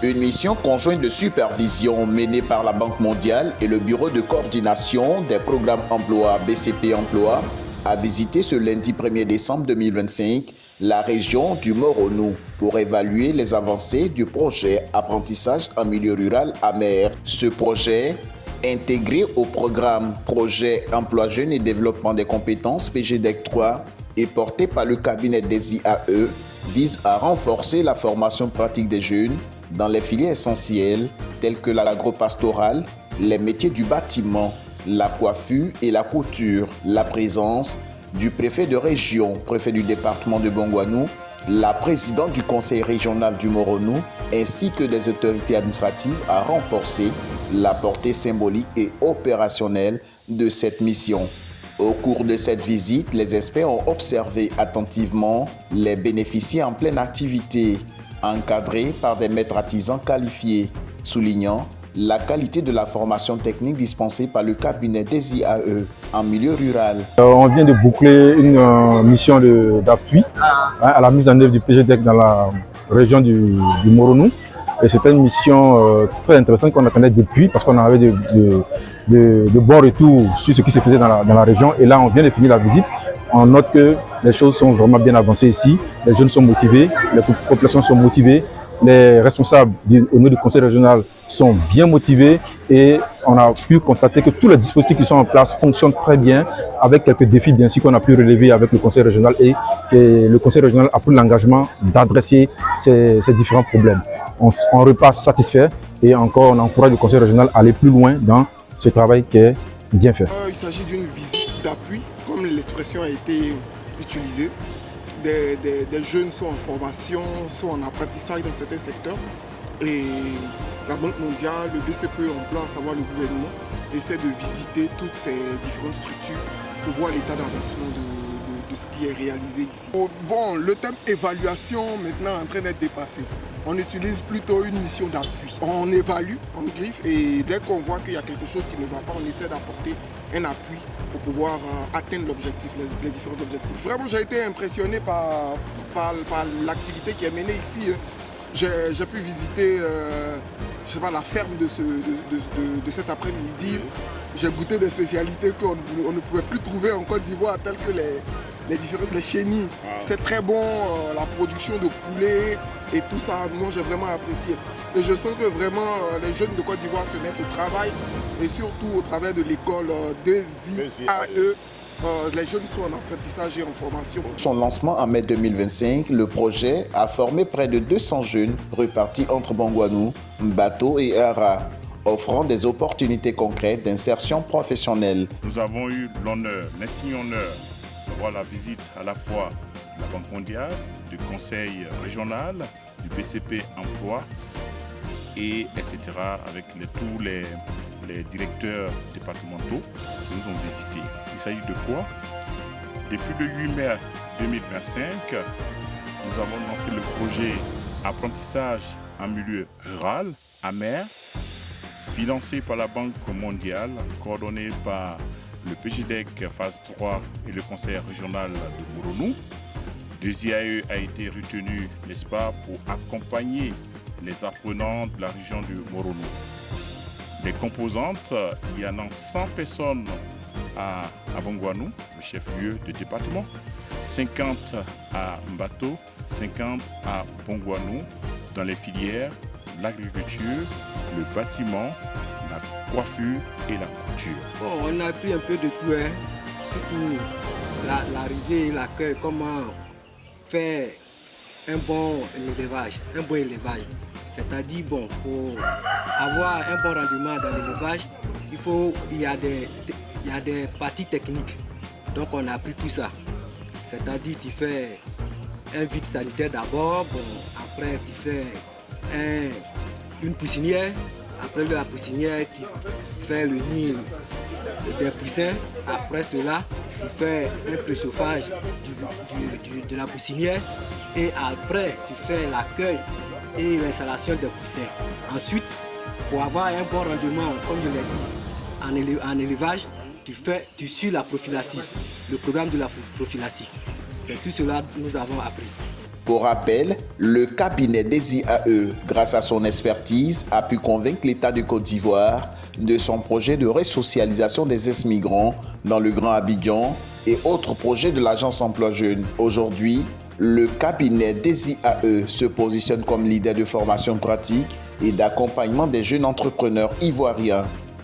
Une mission conjointe de supervision menée par la Banque mondiale et le Bureau de coordination des programmes emploi BCP Emploi a visité ce lundi 1er décembre 2025 la région du Moronou pour évaluer les avancées du projet apprentissage en milieu rural Amer. Ce projet, intégré au programme Projet Emploi Jeunes et Développement des compétences PGDEC 3 et porté par le cabinet des IAE, vise à renforcer la formation pratique des jeunes dans les filières essentielles telles que l'agropastorale, les métiers du bâtiment, la coiffure et la couture. La présence du préfet de région, préfet du département de Bongouanou, la présidente du conseil régional du Moronou, ainsi que des autorités administratives a renforcé la portée symbolique et opérationnelle de cette mission. Au cours de cette visite, les experts ont observé attentivement les bénéficiaires en pleine activité, encadrés par des maîtres artisans qualifiés, soulignant la qualité de la formation technique dispensée par le cabinet des IAE en milieu rural. On vient de boucler une mission d'appui à la mise en œuvre du PGDEC dans la région du Moronou. Et c'était une mission très intéressante qu'on attendait depuis parce qu'on avait de bons retours sur ce qui se faisait dans la région. Et là, on vient de finir la visite. On note que les choses sont vraiment bien avancées ici. Les jeunes sont motivés, les populations sont motivées, les responsables au niveau du conseil régional sont bien motivés et on a pu constater que tous les dispositifs qui sont en place fonctionnent très bien avec quelques défis bien sûr qu'on a pu relever avec le conseil régional et le conseil régional a pris l'engagement d'adresser ces différents problèmes. On repasse satisfait et encore on encourage le conseil régional à aller plus loin dans ce travail qui est bien fait. Il s'agit d'une visite d'appui, comme l'expression a été utilisée. Des jeunes sont en formation, sont en apprentissage dans certains secteurs. Et la Banque mondiale, le BCP Emploi, à savoir le gouvernement, essaie de visiter toutes ces différentes structures pour voir l'état d'avancement de ce qui est réalisé ici. Bon, le thème évaluation maintenant est en train d'être dépassé. On utilise plutôt une mission d'appui. On évalue, on griffe et dès qu'on voit qu'il y a quelque chose qui ne va pas, on essaie d'apporter un appui pour pouvoir atteindre l'objectif, les différents objectifs. Vraiment, j'ai été impressionné par l'activité qui est menée ici. J'ai pu visiter la ferme de cet après-midi. J'ai goûté des spécialités qu'on ne pouvait plus trouver en Côte d'Ivoire, telles que les chenilles. C'était très bon, la production de poulet et tout ça. Moi, j'ai vraiment apprécié. Et je sens que vraiment les jeunes de Côte d'Ivoire se mettent au travail et surtout au travers de l'école des IAE. Les jeunes sont en apprentissage et en formation. Son lancement en mai 2025, le projet a formé près de 200 jeunes repartis entre Bongouanou, Mbato et Ara, offrant des opportunités concrètes d'insertion professionnelle. Nous avons eu l'honneur, l'insigne honneur, d'avoir la visite à la fois de la Banque mondiale, du Conseil régional, du BCP Emploi, et etc. avec tous les directeurs départementaux qui nous ont visités. Il s'agit de quoi? Depuis le 8 mai 2025, nous avons lancé le projet apprentissage en milieu rural, Amer, financé par la Banque mondiale, coordonné par le PGDEC phase 3 et le Conseil régional de Moronou. Deux IAE a été retenu, n'est-ce pas, pour accompagner les apprenants de la région du Moronou. Les composantes, il y en a 100 personnes à Bongouanou, le chef-lieu de département, 50 à Mbato, 50 à Bongouanou, dans les filières, l'agriculture, le bâtiment, la coiffure et la couture. Bon, on a pris un peu de tout, surtout l'arrivée et l'accueil, comment faire un bon élevage. C'est-à-dire, bon, pour avoir un bon rendement dans l'élevage, il y a des parties techniques. Donc on a appris tout ça. C'est-à-dire tu fais un vide sanitaire d'abord, bon, après tu fais une poussinière, après la poussinière tu fais le nid des poussins, après cela tu fais un préchauffage de la poussinière et après tu fais l'accueil et l'installation des poussins. Ensuite, pour avoir un bon rendement, comme je l'ai dit, en élevage, tu suis la prophylaxie, le programme de la prophylaxie. C'est tout cela que nous avons appris. Pour rappel, le cabinet des IAE, grâce à son expertise, a pu convaincre l'État de Côte d'Ivoire de son projet de resocialisation des ex-migrants dans le Grand Abidjan et autres projets de l'Agence Emploi Jeunes. Aujourd'hui, le cabinet des IAE se positionne comme leader de formation pratique et d'accompagnement des jeunes entrepreneurs ivoiriens.